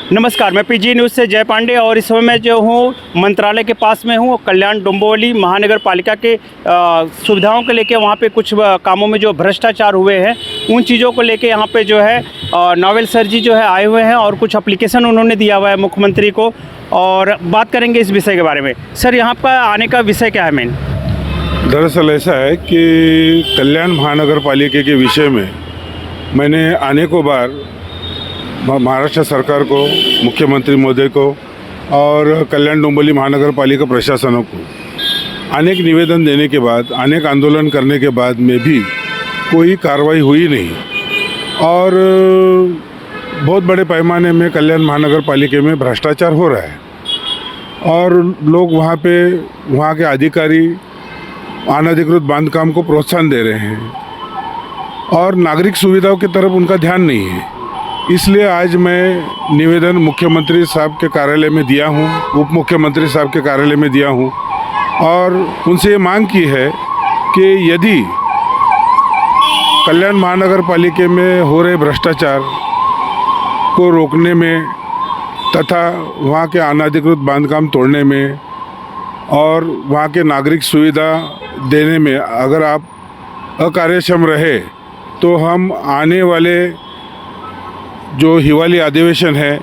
नमस्कार, मैं PG news से जय पांडे और इस समय मैं जो हूँ मंत्रालय के पास में हूँ। कल्याण डोंबिवली महानगर पालिका के सुविधाओं को लेके वहाँ पे कुछ कामों में जो भ्रष्टाचार हुए हैं उन चीज़ों को लेके यहाँ पे जो है नोवेल सर जी जो है आए हुए हैं और कुछ एप्लीकेशन उन्होंने दिया हुआ है मुख्यमंत्री को, और बात करेंगे इस विषय के बारे में। सर, यहाँ का आने का विषय क्या है मेन? दरअसल ऐसा है कि कल्याण महानगर पालिका के विषय में मैंने आने को बार महाराष्ट्र सरकार को, मुख्यमंत्री महोदय को और कल्याण डोंबिवली महानगर पालिका प्रशासनों को अनेक निवेदन देने के बाद, अनेक आंदोलन करने के बाद में भी कोई कार्रवाई हुई नहीं और बहुत बड़े पैमाने में कल्याण महानगर पालिका में भ्रष्टाचार हो रहा है और लोग वहाँ के अधिकारी अनधिकृत बांधकाम को प्रोत्साहन दे रहे हैं और नागरिक सुविधाओं की तरफ उनका ध्यान नहीं है। इसलिए आज मैं निवेदन मुख्यमंत्री साहब के कार्यालय में दिया हूँ, उप मुख्यमंत्री साहब के कार्यालय में दिया हूँ और उनसे ये मांग की है कि यदि कल्याण महानगर पालिका में हो रहे भ्रष्टाचार को रोकने में तथा वहाँ के अनधिकृत बांधकाम तोड़ने में और वहाँ के नागरिक सुविधा देने में अगर आप अकार्यक्षम रहे तो हम आने वाले जो हिवाली अधिवेशन है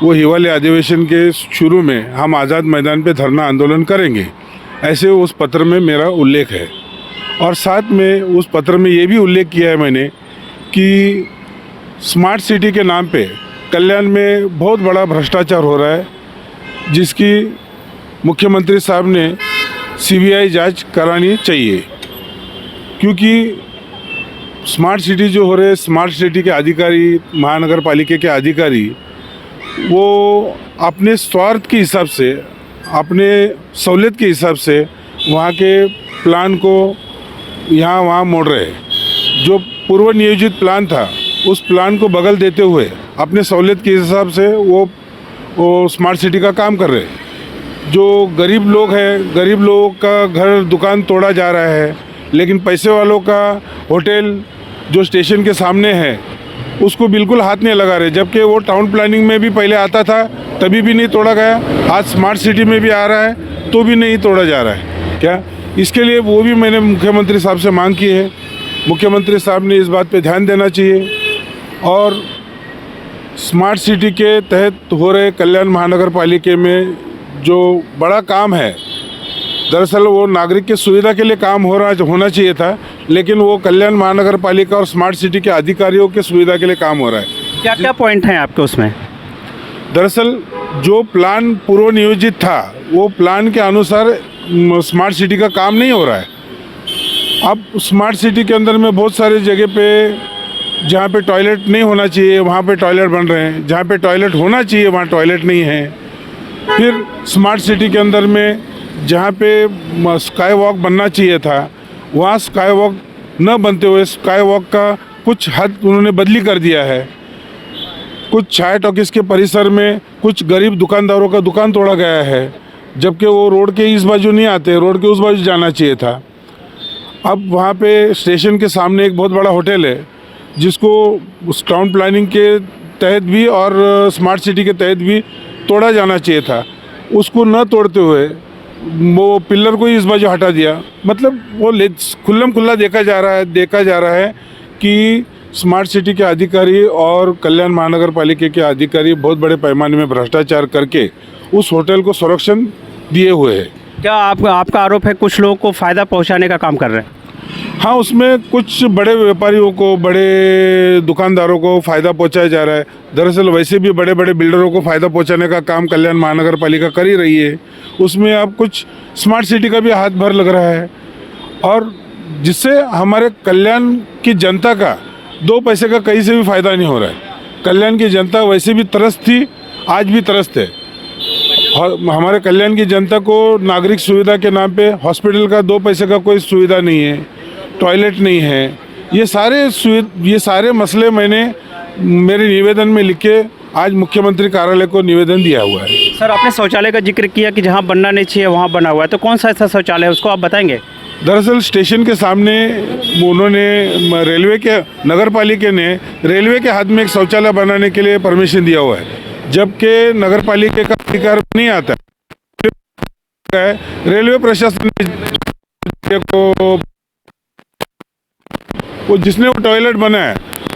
वो हिवाली अधिवेशन के शुरू में हम आज़ाद मैदान पे धरना आंदोलन करेंगे, ऐसे उस पत्र में मेरा उल्लेख है। और साथ में उस पत्र में ये भी उल्लेख किया है मैंने कि स्मार्ट सिटी के नाम पे कल्याण में बहुत बड़ा भ्रष्टाचार हो रहा है, जिसकी मुख्यमंत्री साहब ने सीबीआई जांच करानी चाहिए, क्योंकि स्मार्ट सिटी जो हो रहे, स्मार्ट सिटी के अधिकारी, महानगर पालिका के अधिकारी वो अपने स्वार्थ के हिसाब से, अपने सहूलियत के हिसाब से वहाँ के प्लान को यहाँ वहाँ मोड़ रहे हैं। जो पूर्व नियोजित प्लान था उस प्लान को बगल देते हुए अपने सहूलियत के हिसाब से वो स्मार्ट सिटी का काम कर रहे हैं। जो गरीब लोग हैं, गरीब लोगों का घर दुकान तोड़ा जा रहा है, लेकिन पैसे वालों का होटल जो स्टेशन के सामने है उसको बिल्कुल हाथ नहीं लगा रहे, जबकि वो टाउन प्लानिंग में भी पहले आता था तभी भी नहीं तोड़ा गया, आज स्मार्ट सिटी में भी आ रहा है तो भी नहीं तोड़ा जा रहा है। क्या इसके लिए वो भी मैंने मुख्यमंत्री साहब से मांग की है। मुख्यमंत्री साहब ने इस बात पे ध्यान देना चाहिए और स्मार्ट सिटी के तहत हो रहे कल्याण महानगर पालिका में जो बड़ा काम है, दरअसल वो नागरिक की सुविधा के लिए काम होना चाहिए था, लेकिन वो कल्याण महानगर पालिका और स्मार्ट सिटी के अधिकारियों की सुविधा के लिए काम हो रहा है। क्या क्या पॉइंट हैं आपके उसमें? दरअसल जो प्लान पूर्व नियोजित था वो प्लान के अनुसार स्मार्ट सिटी का काम नहीं हो रहा है। अब स्मार्ट सिटी के अंदर में बहुत सारी जगह पे जहाँ पे टॉयलेट नहीं होना चाहिए वहाँ पे टॉयलेट बन रहे हैं, जहाँ पे टॉयलेट होना चाहिए वहाँ टॉयलेट नहीं है। फिर स्मार्ट सिटी के अंदर में जहाँ पे स्काई वॉक बनना चाहिए था वहाँ स्काई वॉक न बनते हुए स्काई वॉक का कुछ हद उन्होंने बदली कर दिया है। कुछ चाय टॉकीज़ के परिसर में कुछ गरीब दुकानदारों का दुकान तोड़ा गया है, जबकि वो रोड के इस बाजू नहीं आते, रोड के उस बाजू जाना चाहिए था। अब वहाँ पे स्टेशन के सामने एक बहुत बड़ा होटल है जिसको टाउन प्लानिंग के तहत भी और स्मार्ट सिटी के तहत भी तोड़ा जाना चाहिए था, उसको न तोड़ते हुए वो पिलर को इस बाजू हटा दिया। मतलब वो खुल्ला देखा जा रहा है कि स्मार्ट सिटी के अधिकारी और कल्याण महानगर पालिका के अधिकारी बहुत बड़े पैमाने में भ्रष्टाचार करके उस होटल को संरक्षण दिए हुए हैं। क्या आपका आरोप है कुछ लोगों को फ़ायदा पहुंचाने का काम कर रहे हैं? हाँ, उसमें कुछ बड़े व्यापारियों को, बड़े दुकानदारों को फ़ायदा पहुंचाया जा रहा है। दरअसल वैसे भी बड़े बड़े बिल्डरों को फ़ायदा पहुंचाने का काम कल्याण महानगर पालिका कर ही रही है। उसमें अब कुछ स्मार्ट सिटी का भी हाथ भर लग रहा है और जिससे हमारे कल्याण की जनता का 2 पैसे का कहीं से भी फ़ायदा नहीं हो रहा है। कल्याण की जनता वैसे भी त्रस्त थी, आज भी त्रस्त है। और हमारे कल्याण की जनता को नागरिक सुविधा के नाम पे हॉस्पिटल का 2 पैसे का कोई सुविधा नहीं है, टॉयलेट नहीं है। ये सारे मसले मैंने मेरे निवेदन में लिख के आज मुख्यमंत्री कार्यालय को निवेदन दिया हुआ है। सर, आपने शौचालय का जिक्र किया कि जहाँ बनना नहीं चाहिए वहाँ बना हुआ है, तो कौन सा ऐसा शौचालय है उसको आप बताएंगे? दरअसल स्टेशन के सामने उन्होंने रेलवे के नगर पालिका ने रेलवे के हाथ में एक शौचालय बनाने के लिए परमिशन दिया हुआ है, जबकि नगर पालिका का अधिकार में नहीं आता है। रेलवे प्रशासन को वो जिसने वो टॉयलेट बनाया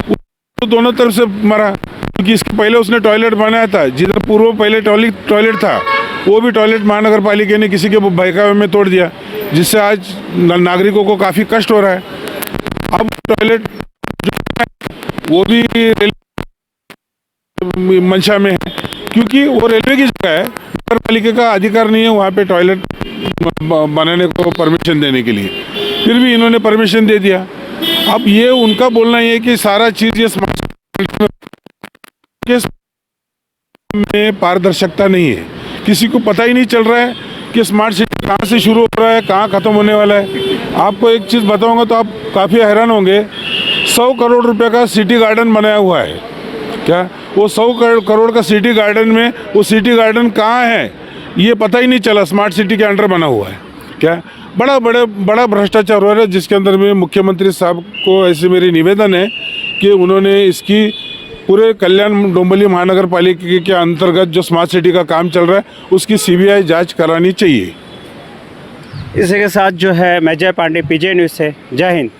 वो दोनों तरफ से मरा, क्योंकि इसके पहले उसने टॉयलेट बनाया था, जिधर पूर्व पहले टॉयलेट था वो भी टॉयलेट महानगर पालिका ने किसी के बहकावे में तोड़ दिया, जिससे आज नागरिकों को काफ़ी कष्ट हो रहा है। अब टॉयलेट जो है वो भी रेलवे मंशा में है, क्योंकि वो रेलवे की जगह है, नगर पालिका का अधिकार नहीं है वहाँ पे टॉयलेट बनाने को परमिशन देने के लिए, फिर भी इन्होंने परमिशन दे दिया। अब ये उनका बोलना ये है कि सारा चीज़ ये स्मार्ट में पारदर्शिता नहीं है, किसी को पता ही नहीं चल रहा है कि स्मार्ट सिटी कहाँ से शुरू हो रहा है, कहाँ ख़त्म होने वाला है। आपको एक चीज़ बताऊंगा तो आप काफ़ी हैरान होंगे, 100 करोड़ रुपए का सिटी गार्डन बनाया हुआ है। क्या वो 100 करोड़ का सिटी गार्डन में वो सिटी गार्डन कहाँ है ये पता ही नहीं चला, स्मार्ट सिटी के अंडर बना हुआ है। क्या बड़ा भ्रष्टाचार हो रहा है, जिसके अंदर में मुख्यमंत्री साहब को ऐसे मेरी निवेदन है कि उन्होंने इसकी पूरे कल्याण डोंबिवली महानगर पालिका के अंतर्गत जो स्मार्ट सिटी का काम चल रहा है उसकी CBI जांच करानी चाहिए। इसी के साथ जो है मैं जय पांडे, PJ न्यूज़ से, जय हिंद।